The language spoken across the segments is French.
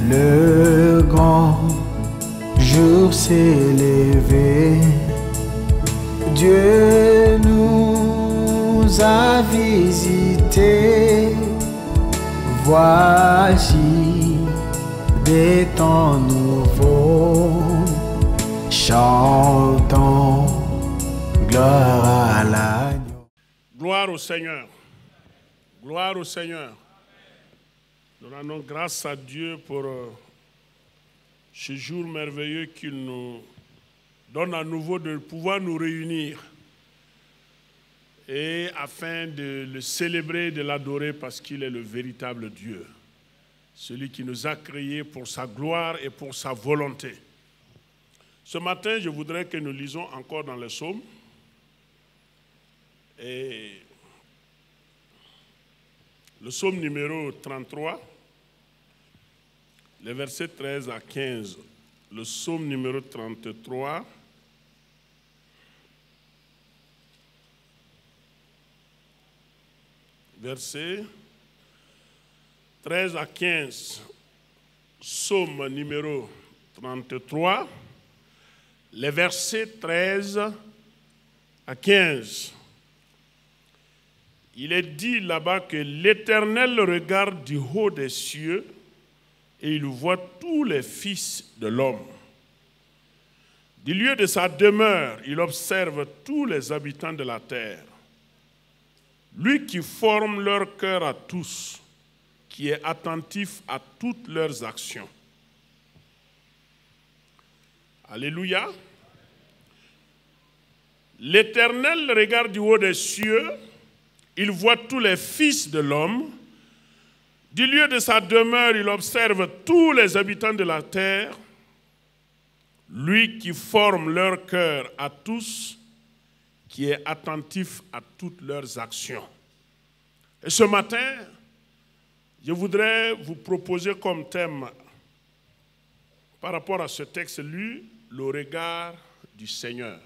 Le grand jour s'est levé, Dieu nous a visités. Voici des temps nouveaux, chantons gloire à l'agneau. Gloire au Seigneur. Gloire au Seigneur. Nous rendons grâce à Dieu pour ce jour merveilleux qu'il nous donne à nouveau de pouvoir nous réunir et afin de le célébrer, de l'adorer parce qu'il est le véritable Dieu, celui qui nous a créés pour sa gloire et pour sa volonté. Ce matin, je voudrais que nous lisons encore dans les psaumes. Et le psaume numéro 33, les versets 13 à 15. Le psaume numéro 33, versets 13 à 15. Psaume numéro 33, les versets 13 à 15. Il est dit là-bas que l'Éternel regarde du haut des cieux et il voit tous les fils de l'homme. Du lieu de sa demeure, il observe tous les habitants de la terre. Lui qui forme leur cœur à tous, qui est attentif à toutes leurs actions. Alléluia. L'Éternel regarde du haut des cieux. Il voit tous les fils de l'homme. Du lieu de sa demeure, il observe tous les habitants de la terre. Lui qui forme leur cœur à tous, qui est attentif à toutes leurs actions. Et ce matin, je voudrais vous proposer comme thème, par rapport à ce texte lu, le regard du Seigneur.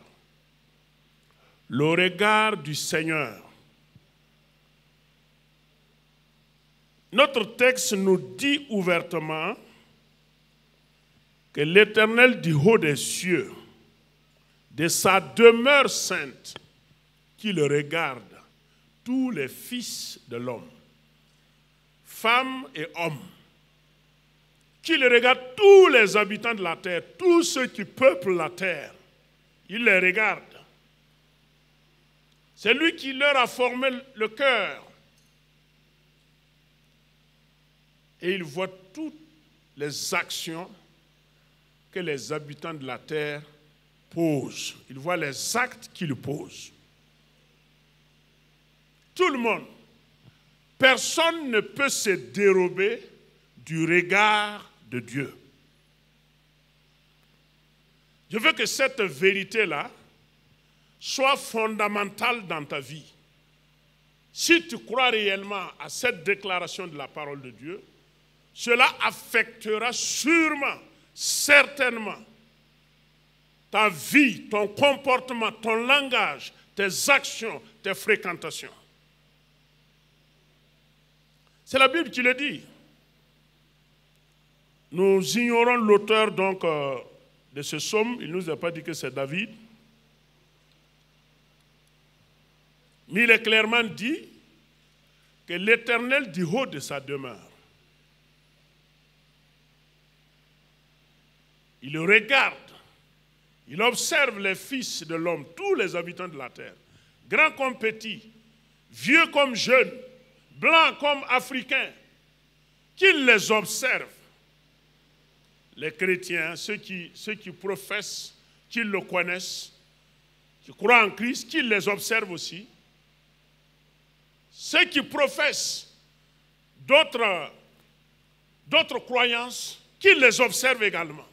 Le regard du Seigneur. Notre texte nous dit ouvertement que l'Éternel du haut des cieux, de sa demeure sainte, qu'il regarde tous les fils de l'homme, femmes et hommes, qu'il regarde tous les habitants de la terre, tous ceux qui peuplent la terre, il les regarde. C'est lui qui leur a formé le cœur. Et il voit toutes les actions que les habitants de la terre posent. Il voit les actes qu'ils posent. Tout le monde. Personne ne peut se dérober du regard de Dieu. Je veux que cette vérité-là soit fondamentale dans ta vie. Si tu crois réellement à cette déclaration de la parole de Dieu, cela affectera sûrement, certainement, ta vie, ton comportement, ton langage, tes actions, tes fréquentations. C'est la Bible qui le dit. Nous ignorons l'auteur donc de ce psaume. Il ne nous a pas dit que c'est David. Mais il est clairement dit que l'Éternel du haut de sa demeure, il regarde, il observe les fils de l'homme, tous les habitants de la terre, grands comme petits, vieux comme jeunes, blancs comme africains, qu'il les observe. Les chrétiens, ceux qui professent, qu'ils le connaissent, qui croient en Christ, qu'ils les observent aussi. Ceux qui professent d'autres croyances, qu'ils les observent également.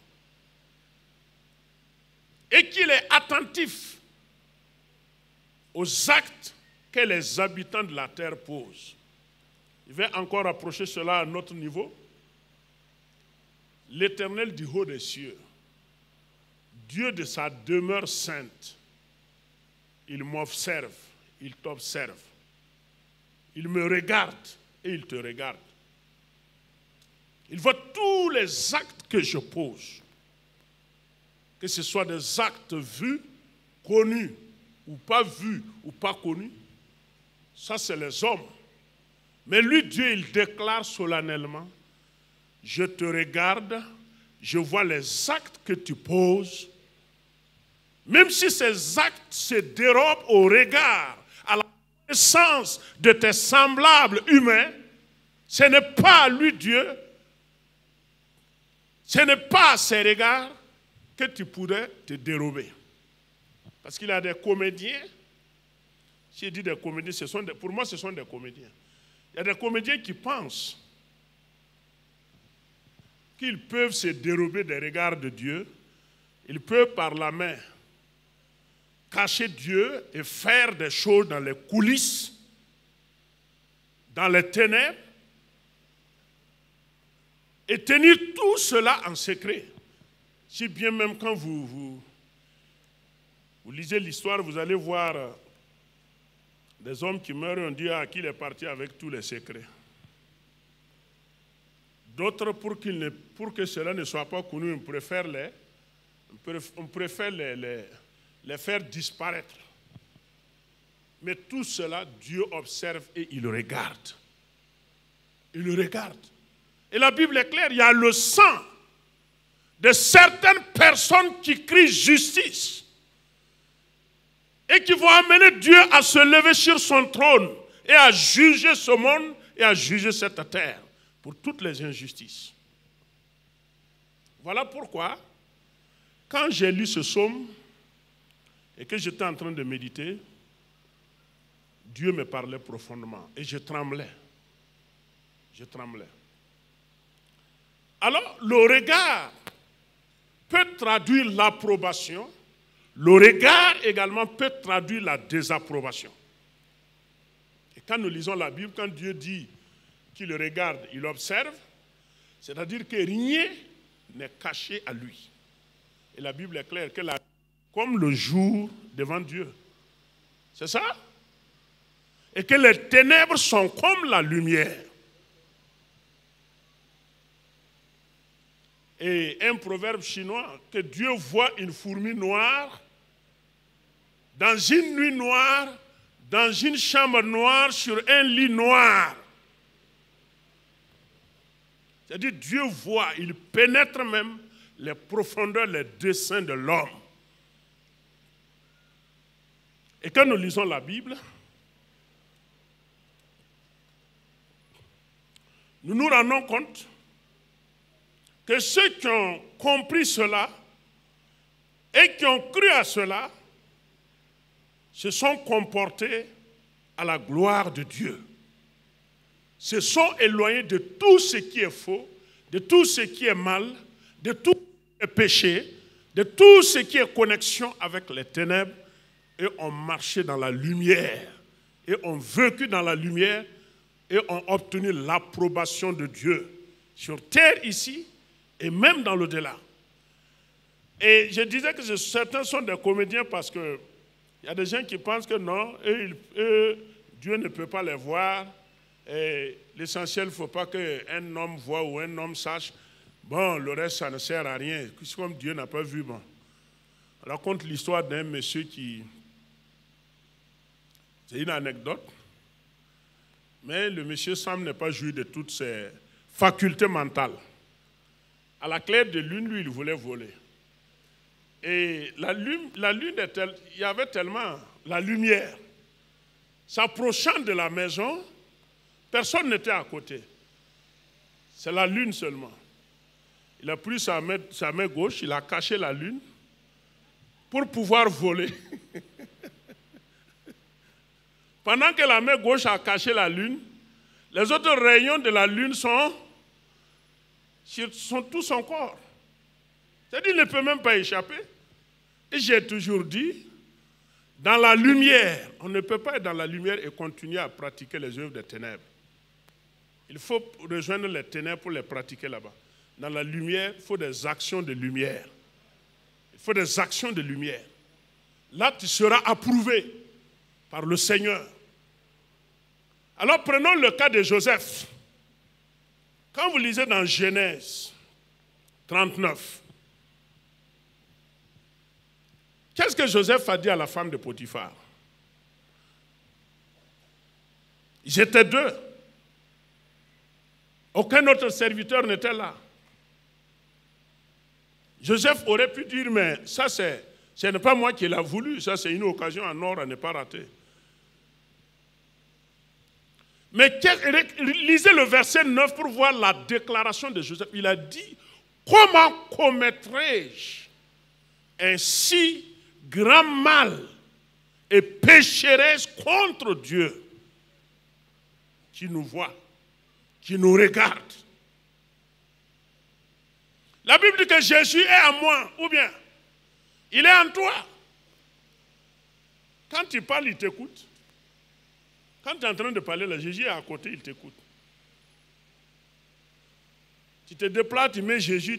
Et qu'il est attentif aux actes que les habitants de la terre posent. Je vais encore approcher cela à notre niveau. L'Éternel du haut des cieux, Dieu de sa demeure sainte, il m'observe, il t'observe. Il me regarde et il te regarde. Il voit tous les actes que je pose, que ce soit des actes vus, connus, ou pas vus, ou pas connus, ça c'est les hommes. Mais lui, Dieu, il déclare solennellement, je te regarde, je vois les actes que tu poses, même si ces actes se dérobent au regard, à la connaissance de tes semblables humains, ce n'est pas lui, Dieu, ce n'est pas à ses regards que tu pourrais te dérober. Parce qu'il y a des comédiens, si je dis des comédiens, pour moi ce sont des comédiens. Il y a des comédiens qui pensent qu'ils peuvent se dérober des regards de Dieu. Ils peuvent par la main cacher Dieu et faire des choses dans les coulisses, dans les ténèbres, et tenir tout cela en secret. Si bien même quand vous lisez l'histoire, vous allez voir des hommes qui meurent et on dit à qui il est parti avec tous les secrets. D'autres, pour que cela ne soit pas connu, on préfère les faire disparaître. Mais tout cela, Dieu observe et il regarde. Il le regarde. Et la Bible est claire, il y a le sang de certaines personnes qui crient justice et qui vont amener Dieu à se lever sur son trône et à juger ce monde et à juger cette terre pour toutes les injustices. Voilà pourquoi, quand j'ai lu ce psaume et que j'étais en train de méditer, Dieu me parlait profondément et je tremblais. Je tremblais. Alors, le regard peut traduire l'approbation. Le regard également peut traduire la désapprobation. Et quand nous lisons la Bible, quand Dieu dit qu'il regarde, il observe, c'est-à-dire que rien n'est caché à lui. Et la Bible est claire que comme le jour devant Dieu. C'est ça? Et que les ténèbres sont comme la lumière. Et un proverbe chinois, que Dieu voit une fourmi noire dans une nuit noire, dans une chambre noire, sur un lit noir. C'est-à-dire Dieu voit, il pénètre même les profondeurs, les desseins de l'homme. Et quand nous lisons la Bible, nous nous rendons compte que ceux qui ont compris cela et qui ont cru à cela se sont comportés à la gloire de Dieu. Se sont éloignés de tout ce qui est faux, de tout ce qui est mal, de tout ce qui est péché, de tout ce qui est connexion avec les ténèbres et ont marché dans la lumière et ont vécu dans la lumière et ont obtenu l'approbation de Dieu sur terre ici et même dans l'au-delà. Et je disais que certains sont des comédiens parce que il y a des gens qui pensent que non, Dieu ne peut pas les voir. Et l'essentiel, il ne faut pas qu'un homme voie ou un homme sache. Bon, le reste, ça ne sert à rien. Comme Dieu n'a pas vu, bon. On raconte l'histoire d'un monsieur qui... C'est une anecdote. Mais le monsieur semble ne pas jouir de toutes ses facultés mentales. À la claire de lune, lui, il voulait voler. Et la lune il y avait tellement la lumière. S'approchant de la maison, personne n'était à côté. C'est la lune seulement. Il a pris sa main gauche, il a caché la lune pour pouvoir voler. Pendant que la main gauche a caché la lune, les autres rayons de la lune sont sur tout son corps. C'est-à-dire qu'il ne peut même pas échapper. Et j'ai toujours dit, dans la lumière, on ne peut pas être dans la lumière et continuer à pratiquer les œuvres des ténèbres. Il faut rejoindre les ténèbres pour les pratiquer là-bas. Dans la lumière, il faut des actions de lumière. Il faut des actions de lumière. Là, tu seras approuvé par le Seigneur. Alors, prenons le cas de Joseph. Quand vous lisez dans Genèse, 39. Qu'est-ce que Joseph a dit à la femme de Potiphar? Ils étaient deux. Aucun autre serviteur n'était là. Joseph aurait pu dire, mais ça, ce n'est pas moi qui l'ai voulu, ça c'est une occasion en or à ne pas rater. Mais lisez le verset 9 pour voir la déclaration de Joseph. Il a dit, comment commettrai-je un si grand mal et pécherai-je contre Dieu qui nous voit, qui nous regarde? La Bible dit que Jésus est en moi, ou bien il est en toi. Quand tu parles, il t'écoute. Quand tu es en train de parler, là, Jésus est à côté, il t'écoute. Tu te déplaces, tu mets Jésus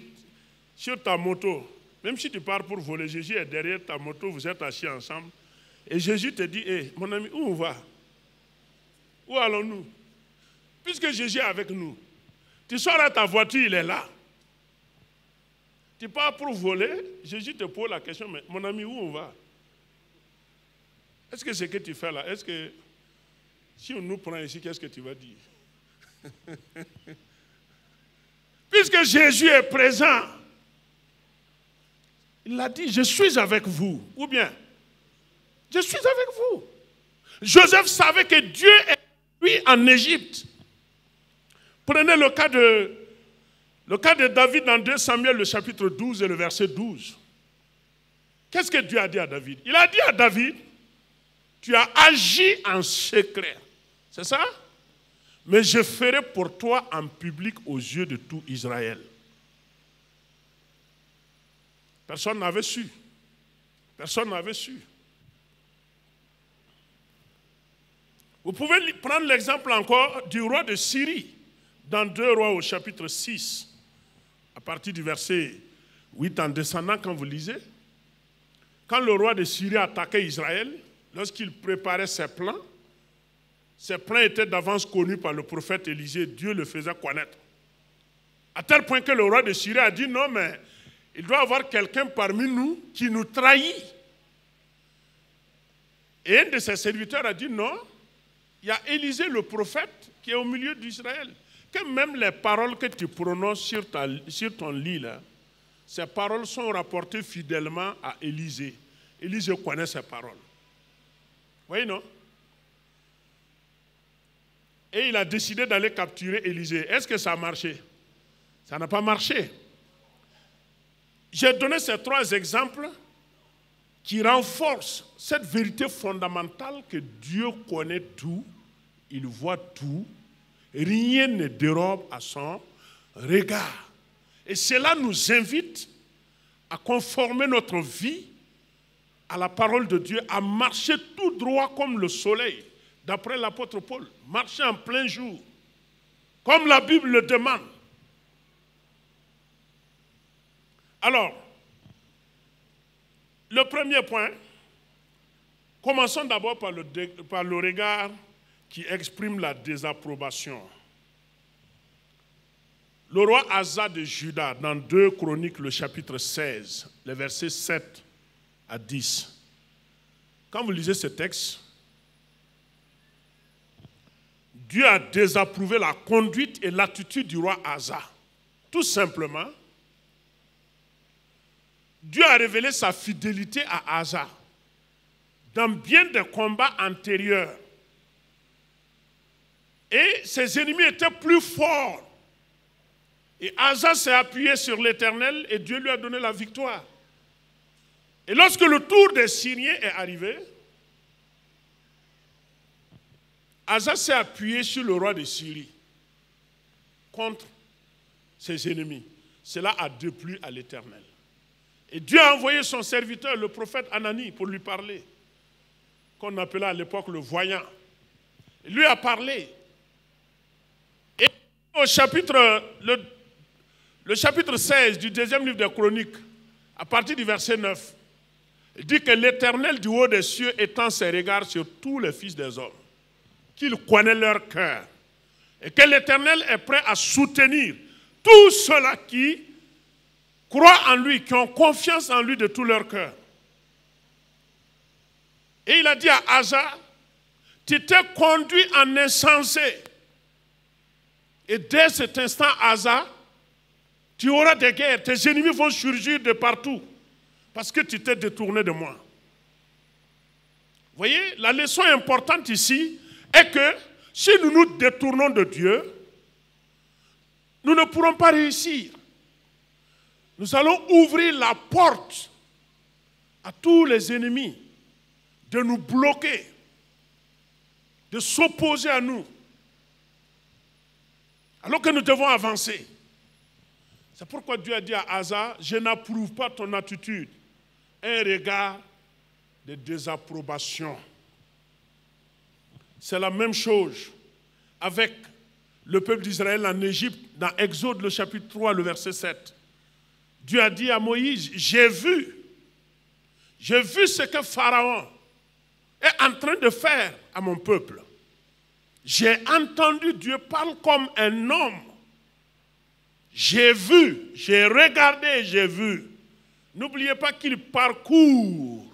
sur ta moto. Même si tu pars pour voler, Jésus est derrière ta moto, vous êtes assis ensemble. Et Jésus te dit, hey, mon ami, où on va? Où allons-nous? Puisque Jésus est avec nous, tu sors à ta voiture, il est là. Tu pars pour voler, Jésus te pose la question, mais mon ami, où on va? Est-ce que ce que tu fais là, est-ce que si on nous prend ici, qu'est-ce que tu vas dire? Puisque Jésus est présent, il a dit, je suis avec vous. Ou bien, je suis avec vous. Joseph savait que Dieu est lui en Égypte. Prenez le cas de David dans 2 Samuel, le chapitre 12 et le verset 12. Qu'est-ce que Dieu a dit à David? Il a dit à David, tu as agi en secret. C'est ça? Mais je ferai pour toi en public aux yeux de tout Israël. Personne n'avait su. Personne n'avait su. Vous pouvez prendre l'exemple encore du roi de Syrie, dans 2 Rois au chapitre 6, à partir du verset 8 en descendant, quand vous lisez. Quand le roi de Syrie attaquait Israël, lorsqu'il préparait ses plans étaient d'avance connus par le prophète Élisée, Dieu le faisait connaître. À tel point que le roi de Syrie a dit, non, mais il doit y avoir quelqu'un parmi nous qui nous trahit. Et un de ses serviteurs a dit, non, il y a Élisée le prophète qui est au milieu d'Israël. Que même les paroles que tu prononces sur ton lit, là, ces paroles sont rapportées fidèlement à Élisée. Élisée connaît ces paroles. Vous voyez, non? Et il a décidé d'aller capturer Élisée. Est-ce que ça a marché? Ça n'a pas marché. J'ai donné ces 3 exemples qui renforcent cette vérité fondamentale que Dieu connaît tout, il voit tout, rien ne dérobe à son regard. Et cela nous invite à conformer notre vie à la parole de Dieu, à marcher tout droit comme le soleil, d'après l'apôtre Paul, marcher en plein jour, comme la Bible le demande. Alors, le premier point, commençons d'abord par le regard qui exprime la désapprobation. Le roi Asa de Juda, dans 2 Chroniques, le chapitre 16, les versets 7 à 10. Quand vous lisez ce texte, Dieu a désapprouvé la conduite et l'attitude du roi Asa. Tout simplement, Dieu a révélé sa fidélité à Asa dans bien des combats antérieurs. Et ses ennemis étaient plus forts. Et Asa s'est appuyé sur l'Éternel et Dieu lui a donné la victoire. Et lorsque le tour des Syriens est arrivé, Asa s'est appuyé sur le roi de Syrie contre ses ennemis. Cela a déplu à l'Éternel. Et Dieu a envoyé son serviteur, le prophète Anani, pour lui parler, qu'on appelait à l'époque le voyant. Il lui a parlé. Et au chapitre, le chapitre 16 du 2e livre des Chroniques, à partir du verset 9, il dit que l'Éternel du haut des cieux étend ses regards sur tous les fils des hommes, qu'il connaît leur cœur, et que l'Éternel est prêt à soutenir tous ceux-là qui croient en lui, qui ont confiance en lui de tout leur cœur. Et il a dit à Asa, tu t'es conduit en insensé. Et dès cet instant, Asa, tu auras des guerres. Tes ennemis vont surgir de partout. Parce que tu t'es détourné de moi. Vous voyez, la leçon importante ici est que si nous nous détournons de Dieu, nous ne pourrons pas réussir. Nous allons ouvrir la porte à tous les ennemis de nous bloquer, de s'opposer à nous, alors que nous devons avancer. C'est pourquoi Dieu a dit à Asa, je n'approuve pas ton attitude, un regard de désapprobation. C'est la même chose avec le peuple d'Israël en Égypte, dans Exode, le chapitre 3, le verset 7. Dieu a dit à Moïse, j'ai vu ce que Pharaon est en train de faire à mon peuple. J'ai entendu, Dieu parle comme un homme. J'ai vu, j'ai regardé, j'ai vu. N'oubliez pas qu'il parcourt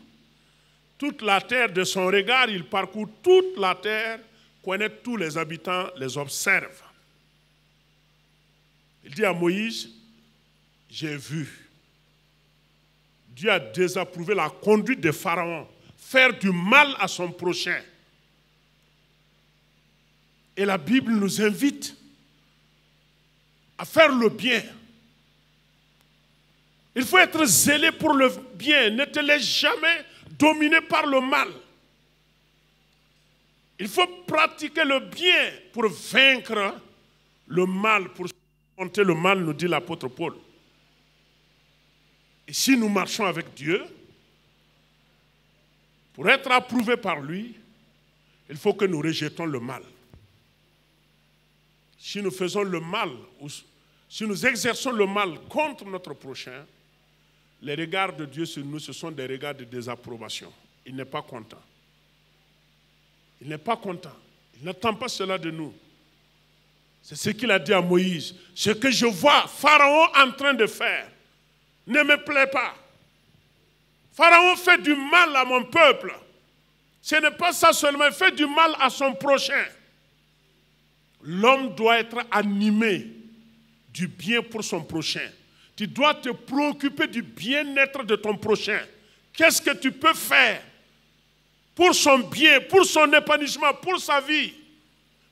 toute la terre de son regard, il parcourt toute la terre, connaît tous les habitants, les observe. Il dit à Moïse, j'ai vu. Dieu a désapprouvé la conduite de Pharaon, faire du mal à son prochain. Et la Bible nous invite à faire le bien. Il faut être zélé pour le bien. Ne te laisse jamais dominer par le mal. Il faut pratiquer le bien pour vaincre le mal, pour surmonter le mal, nous dit l'apôtre Paul. Et si nous marchons avec Dieu, pour être approuvés par lui, il faut que nous rejetons le mal. Si nous faisons le mal, ou si nous exerçons le mal contre notre prochain, les regards de Dieu sur nous, ce sont des regards de désapprobation. Il n'est pas content. Il n'est pas content. Il n'attend pas cela de nous. C'est ce qu'il a dit à Moïse. Ce que je vois Pharaon en train de faire ne me plaît pas. Pharaon fait du mal à mon peuple. Ce n'est pas ça seulement, il fait du mal à son prochain. L'homme doit être animé du bien pour son prochain. Tu dois te préoccuper du bien-être de ton prochain. Qu'est-ce que tu peux faire pour son bien, pour son épanouissement, pour sa vie,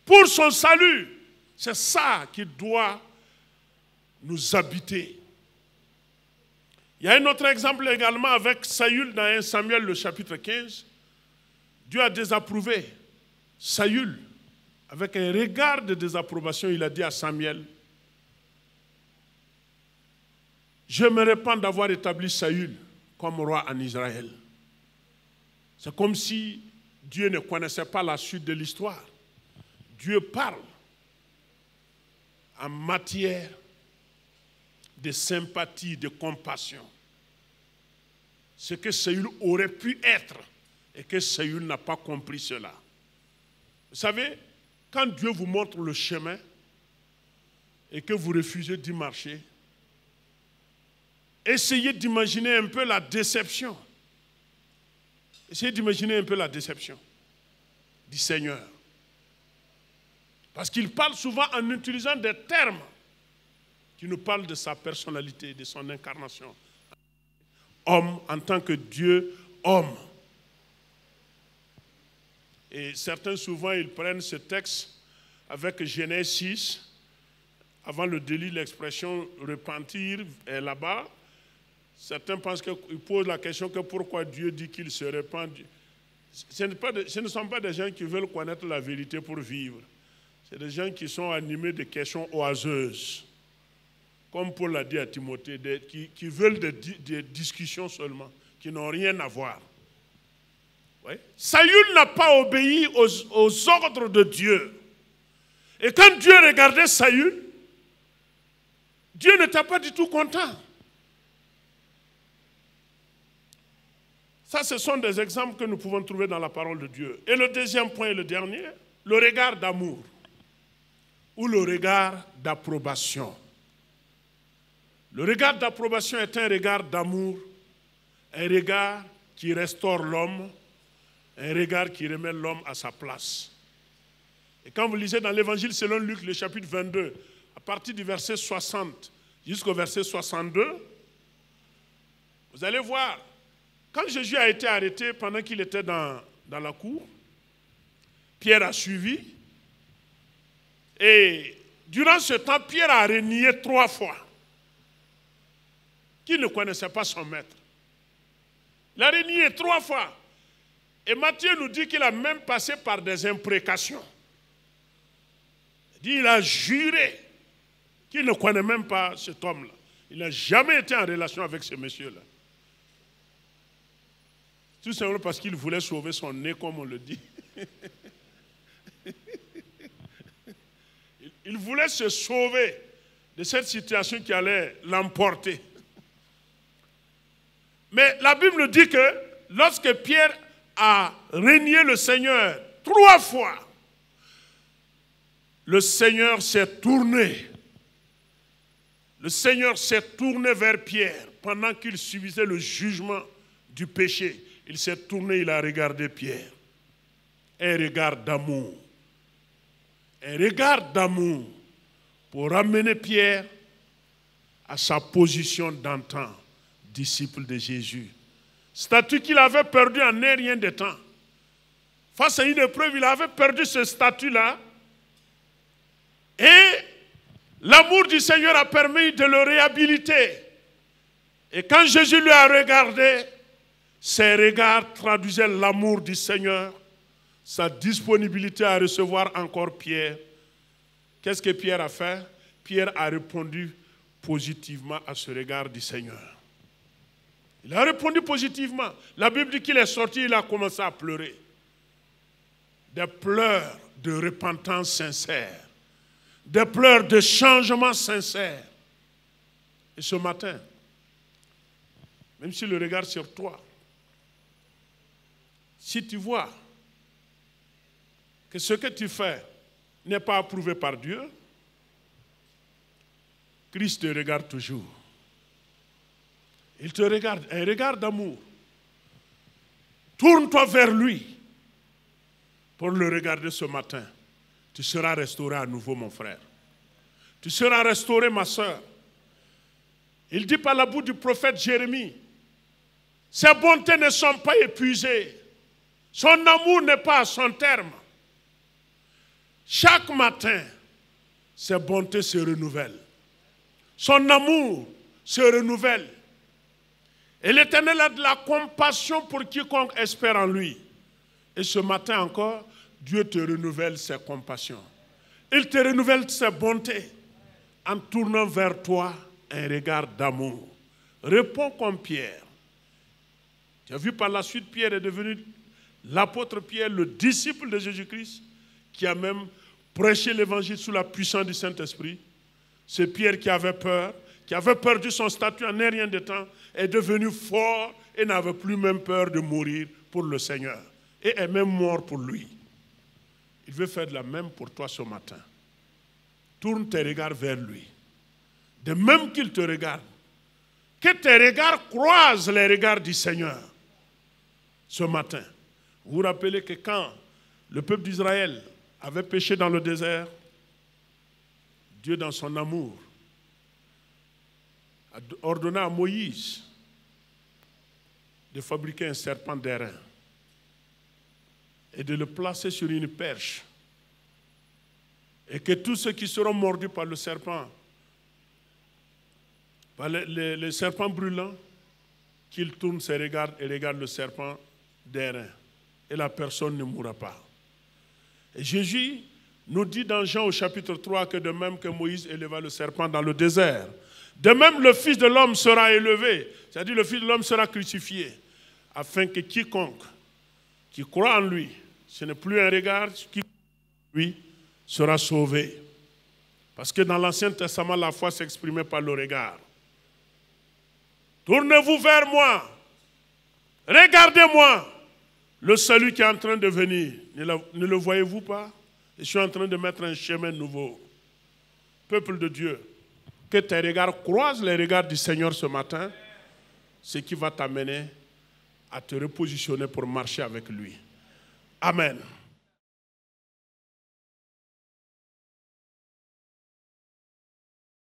pour son salut? C'est ça qui doit nous habiter. Il y a un autre exemple également avec Saül dans 1 Samuel, le chapitre 15. Dieu a désapprouvé Saül. Avec un regard de désapprobation, il a dit à Samuel, je me répands d'avoir établi Saül comme roi en Israël. C'est comme si Dieu ne connaissait pas la suite de l'histoire. Dieu parle en matière de sympathie, de compassion. Ce que Saül aurait pu être et que Saül n'a pas compris cela. Vous savez, quand Dieu vous montre le chemin et que vous refusez d'y marcher, essayez d'imaginer un peu la déception. Essayez d'imaginer un peu la déception du Seigneur. Parce qu'il parle souvent en utilisant des termes qui nous parlent de sa personnalité, de son incarnation. Homme en tant que Dieu, homme. Et certains, souvent, ils prennent ce texte avec Genèse 6. Avant le délit, l'expression repentir est là-bas. Certains pensent qu'ils posent la question que pourquoi Dieu dit qu'il se repent. Ce ne sont pas des gens qui veulent connaître la vérité pour vivre. C'est des gens qui sont animés de questions oiseuses. Comme Paul l'a dit à Timothée, qui veulent des discussions seulement, qui n'ont rien à voir. Oui. Saül n'a pas obéi aux ordres de Dieu. Et quand Dieu regardait Saül, Dieu n'était pas du tout content. Ça, ce sont des exemples que nous pouvons trouver dans la parole de Dieu. Et le deuxième point et le dernier, le regard d'amour ou le regard d'approbation. Le regard d'approbation est un regard d'amour, un regard qui restaure l'homme, un regard qui remet l'homme à sa place. Et quand vous lisez dans l'évangile selon Luc, le chapitre 22, à partir du verset 60 jusqu'au verset 62, vous allez voir, quand Jésus a été arrêté pendant qu'il était dans la cour, Pierre a suivi, et durant ce temps, Pierre a renié 3 fois qu'il ne connaissait pas son maître. Il a renié 3 fois. Et Matthieu nous dit qu'il a même passé par des imprécations. Il a juré qu'il ne connaît même pas cet homme-là. Il n'a jamais été en relation avec ce monsieur-là. Tout simplement parce qu'il voulait sauver son nez, comme on le dit. Il voulait se sauver de cette situation qui allait l'emporter. Mais la Bible nous dit que lorsque Pierre a renié le Seigneur 3 fois, le Seigneur s'est tourné. Le Seigneur s'est tourné vers Pierre pendant qu'il subissait le jugement du péché. Il s'est tourné, il a regardé Pierre. Un regard d'amour. Un regard d'amour pour ramener Pierre à sa position d'antan, disciple de Jésus. Statut qu'il avait perdu en un rien de temps. Face à une épreuve, il avait perdu ce statut-là. Et l'amour du Seigneur a permis de le réhabiliter. Et quand Jésus lui a regardé, ses regards traduisaient l'amour du Seigneur, sa disponibilité à recevoir encore Pierre. Qu'est-ce que Pierre a fait? Pierre a répondu positivement à ce regard du Seigneur. Il a répondu positivement. La Bible dit qu'il est sorti, il a commencé à pleurer. Des pleurs de repentance sincère. Des pleurs de changement sincère. Et ce matin, même si le regard sur toi, si tu vois que ce que tu fais n'est pas approuvé par Dieu, Christ te regarde toujours. Il te regarde, un regard d'amour. Tourne-toi vers lui pour le regarder ce matin. Tu seras restauré à nouveau, mon frère. Tu seras restauré, ma soeur. Il dit par la bouche du prophète Jérémie, ses bontés ne sont pas épuisées. Son amour n'est pas à son terme. Chaque matin, ses bontés se renouvellent. Son amour se renouvelle. Et l'Éternel a de la compassion pour quiconque espère en lui. Et ce matin encore, Dieu te renouvelle ses compassions. Il te renouvelle ses bontés en tournant vers toi un regard d'amour. Réponds comme Pierre. Tu as vu par la suite, Pierre est devenu l'apôtre Pierre, le disciple de Jésus-Christ, qui a même prêché l'évangile sous la puissance du Saint-Esprit. C'est Pierre qui avait perdu son statut en un rien de temps, est devenu fort et n'avait plus même peur de mourir pour le Seigneur. Et est même mort pour lui. Il veut faire de la même pour toi ce matin. Tourne tes regards vers lui. De même qu'il te regarde. Que tes regards croisent les regards du Seigneur. Ce matin, vous vous rappelez que quand le peuple d'Israël avait péché dans le désert, Dieu dans son amour a ordonné à Moïse de fabriquer un serpent d'airain et de le placer sur une perche. Et que tous ceux qui seront mordus par le serpent, par les serpents brûlants, qu'ils tournent ses regards et regardent le serpent d'airain. Et la personne ne mourra pas. Et Jésus nous dit dans Jean au chapitre 3 que de même que Moïse éleva le serpent dans le désert, de même le Fils de l'homme sera élevé, c'est-à-dire le Fils de l'homme sera crucifié, afin que quiconque qui croit en lui, ce n'est plus un regard, qui lui sera sauvé. Parce que dans l'Ancien Testament, la foi s'exprimait par le regard. Tournez-vous vers moi, regardez-moi, le salut qui est en train de venir, ne le voyez-vous pas? Je suis en train de mettre un chemin nouveau. Peuple de Dieu, Que tes regards croisent les regards du Seigneur ce matin, ce qui va t'amener à te repositionner pour marcher avec lui. Amen.